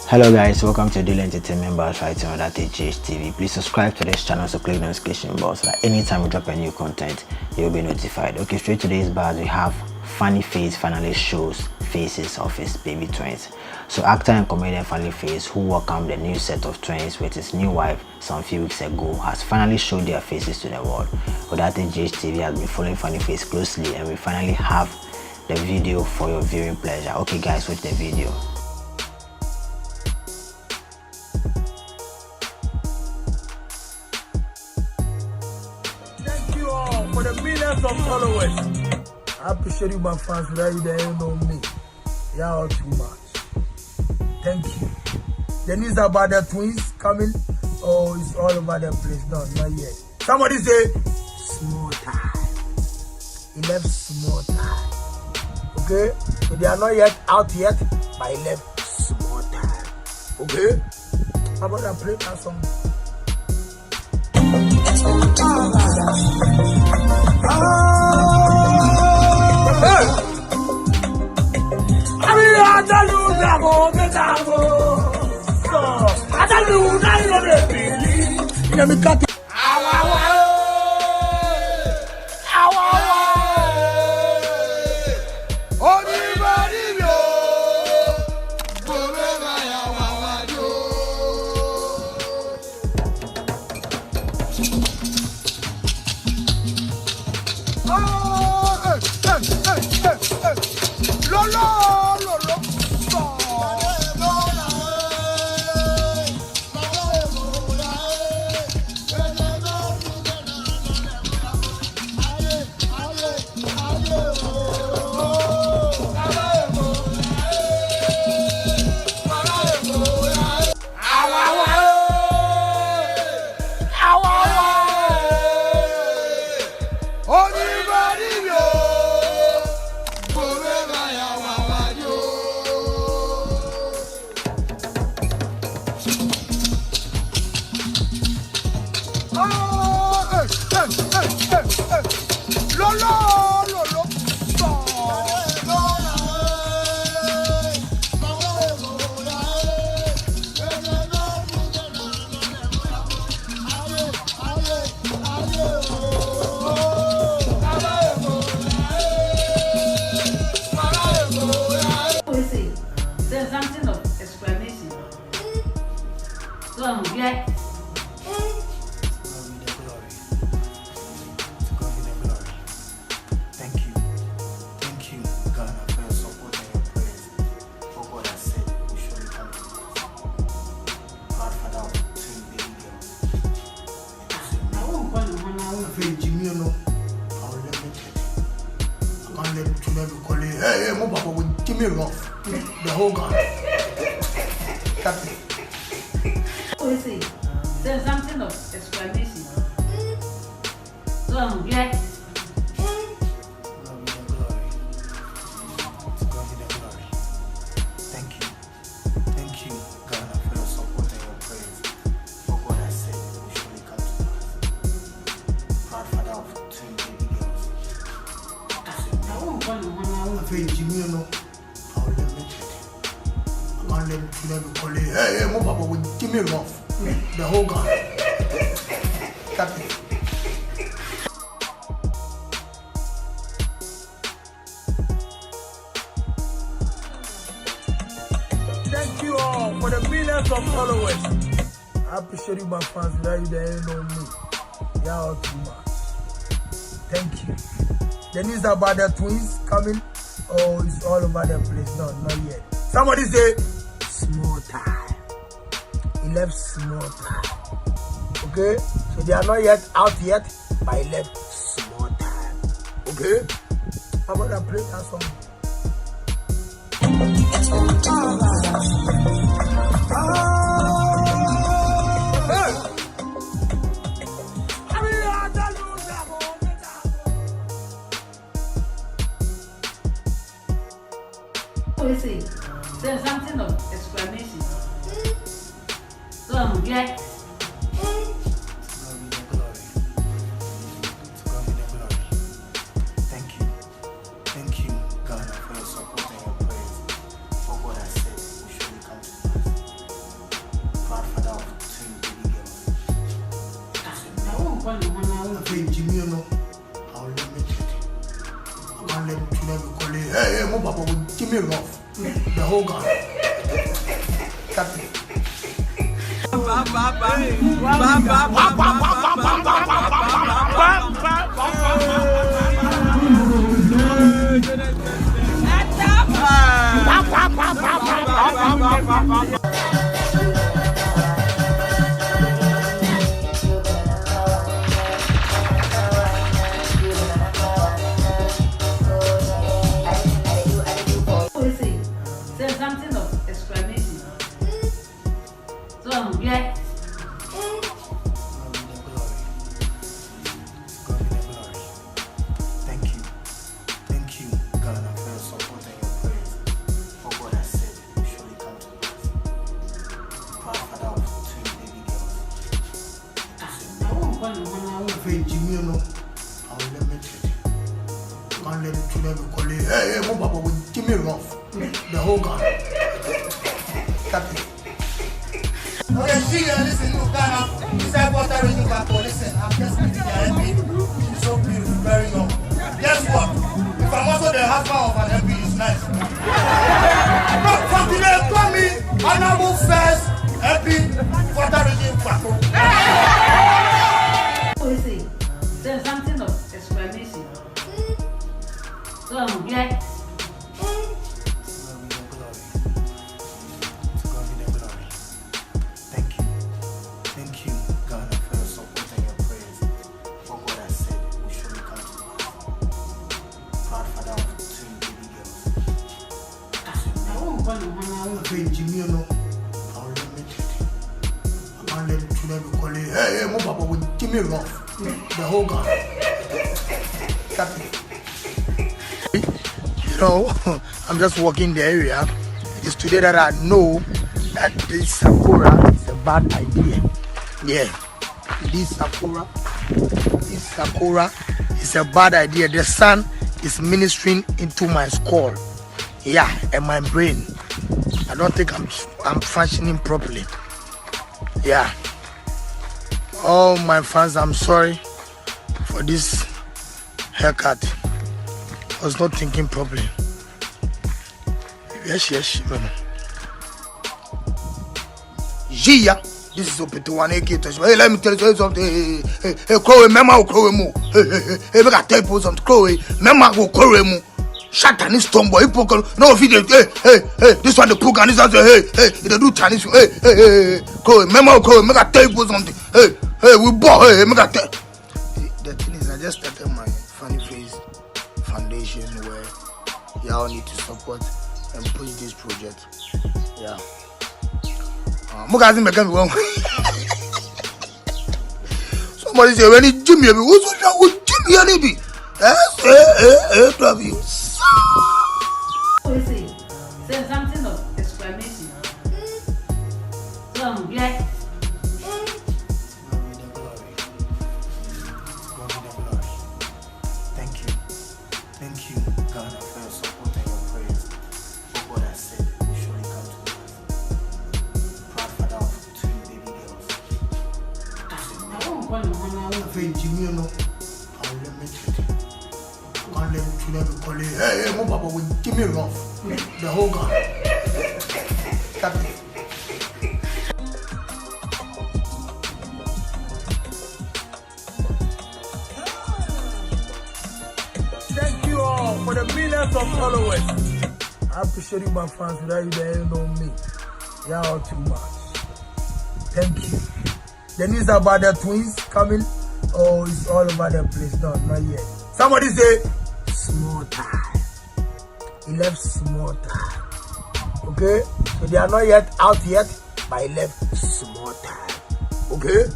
Hello guys, welcome to Daily Entertainment Bars right on that TV. Please subscribe to this channel so click the notification bell so that anytime we drop a new content you'll be notified. Okay, straight to today's bars we have Funny Face finally shows faces of his baby twins. So actor and comedian Funny Face, who welcomed the new set of twins with his new wife some few weeks ago, has finally showed their faces to the world. Odate TV has been following Funny Face closely and we finally have the video for your viewing pleasure. Okay guys, watch the video. For the millions of followers, I appreciate you, my fans. Where you there, you know me. You are all too much. Thank you. The news about the twins coming. Oh, it's all over the place. No, not yet. Somebody say small time. He left small time. Okay, so they are not yet out yet, but he left small time. Okay, how about I play that song? There's something of explanation. So I'm glad. Thank you, Ghana, for your support and your prayers. For God has said, we surely come to pass. God, Father, of twin baby girls. I won't call him when I I won't. feel Jimmy, no, I'll let me tell you. I can't let you never call it. Hey, my papa will give me rough. The whole guy. See, there's something of explanation. So I'm glad. Thank you, Ghana, for your support and your prayers. For God has said, we surely come to pass. God, Father of twin baby girls. I won't call him when I I won't. feel Jimmy, no, I'll let me tell you. I can't let you never call it. Hey, my papa will give me rough. The whole guy. Thank you all for the millions of followers. I appreciate you, my fans. Where you there, you know me. You are all too much. Thank you. The news about the twins coming. Oh, it's all over the place. No, not yet. Somebody say small time. He left small time. Okay, so they are not yet out yet, but he left small time. Okay, how about I play that song? See, there's something of explanation. So I'm glad. Thank you, Ghana, for your support and your prayers. For God has said, we surely come to pass. call you one. Jimmy, no. I'll limit it. I can't let you never call it. Hey, my papa will give me rough. The whole gun. Cut it. Something of explanation. So I'm glad. Thank you. Thank you, God, for your support and your prayers. For what I said will surely come to pass. Proud father of two baby girls. I won't call you one. Jimmy, no. I'll limit it. I can't let you never call it. Hey, my papa will give me rough. The whole gun. Cut it. Okay, see, listen, look, Ghana, inside water region capital, listen, I'm just meeting the MP. She's so beautiful, very young. Guess what? If I'm also the husband of an MP, it's nice. But from today, call me honorable first MP, water region capital. There's something of explanation. So I'm glad. Jimmy, no. I'll limit it. I can't let you never call it. Hey, my papa will give me rough. The whole gun. Cut it. You know, I'm just walking the area. It's today that I know that this Sakura is a bad idea. Yeah. This Sakura is a bad idea. The sun is ministering into my skull. Yeah, and my brain. I don't think I'm functioning properly. Yeah. Oh, my fans, I'm sorry for this haircut. I was not thinking properly. Yes. Yeah. This is Opete 1AK. Hey, let me tell you something. Hey, Chloe, Mama will Chloe mo. Hey, make I tell you something. Chloe, Mama will Chloe mo. Shut and this tomboy, no video. Hey, this one the cook and this one hey, they do Chinese. Hey, Chloe, Chloe, make I tell you something. Hey, we bought. Hey, make I tell. The thing is, I just started my funny face foundation where y'all need to support and push this project. Yeah. Somebody say when it's Jimmy, who's Jimmy? There's something of explanation. So I'm glad. Thank you, God, for your support and your prayers. For what I said will surely come to pass. Proud father of two baby girls. I won't call you one. Jimmy, no. I'll limit it. I can't let you never call it. Hey, my papa will give me rough. The whole gun. Cut it. Thank you all for the millions of followers. I appreciate you, my fans. Without you, they don't know me. Y'all too much. Thank you. The news about the twins coming. Oh, it's all over the place. No, not yet. Somebody say small time. He left small time. Okay? So they are not yet out yet, but he left small time. Okay?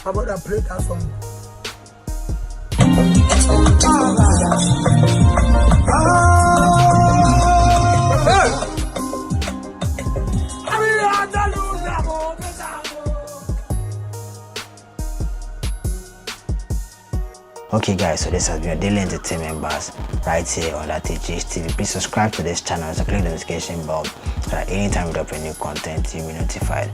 How about I play that song? Okay guys, so this has been your daily entertainment buzz right here on BELOW.Thank TV. Please subscribe to this channel and click the notification bell so that anytime we drop a new content you'll be notified.